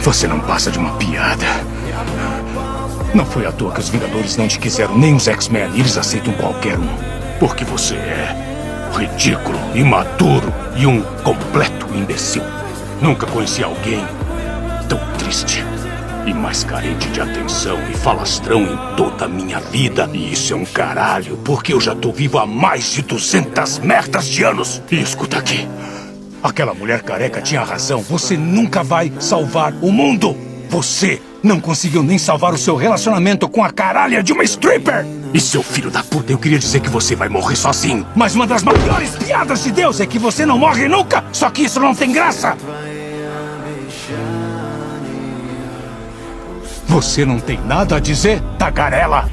Você não passa de uma piada. Não foi à toa que os Vingadores não te quiseram, nem os X-Men. Eles aceitam qualquer um. Porque você é ridículo, imaturo e um completo imbecil. Nunca conheci alguém tão triste e mais carente de atenção e falastrão em toda a minha vida. E isso é um caralho, porque eu já tô vivo há mais de 200 merdas de anos. E escuta aqui. Aquela mulher careca tinha razão. Você nunca vai salvar o mundo. Você não conseguiu nem salvar o seu relacionamento com a caralha de uma stripper. E seu filho da puta, eu queria dizer que você vai morrer sozinho. Mas uma das maiores piadas de Deus é que você não morre nunca. Só que isso não tem graça. Você não tem nada a dizer, tagarela?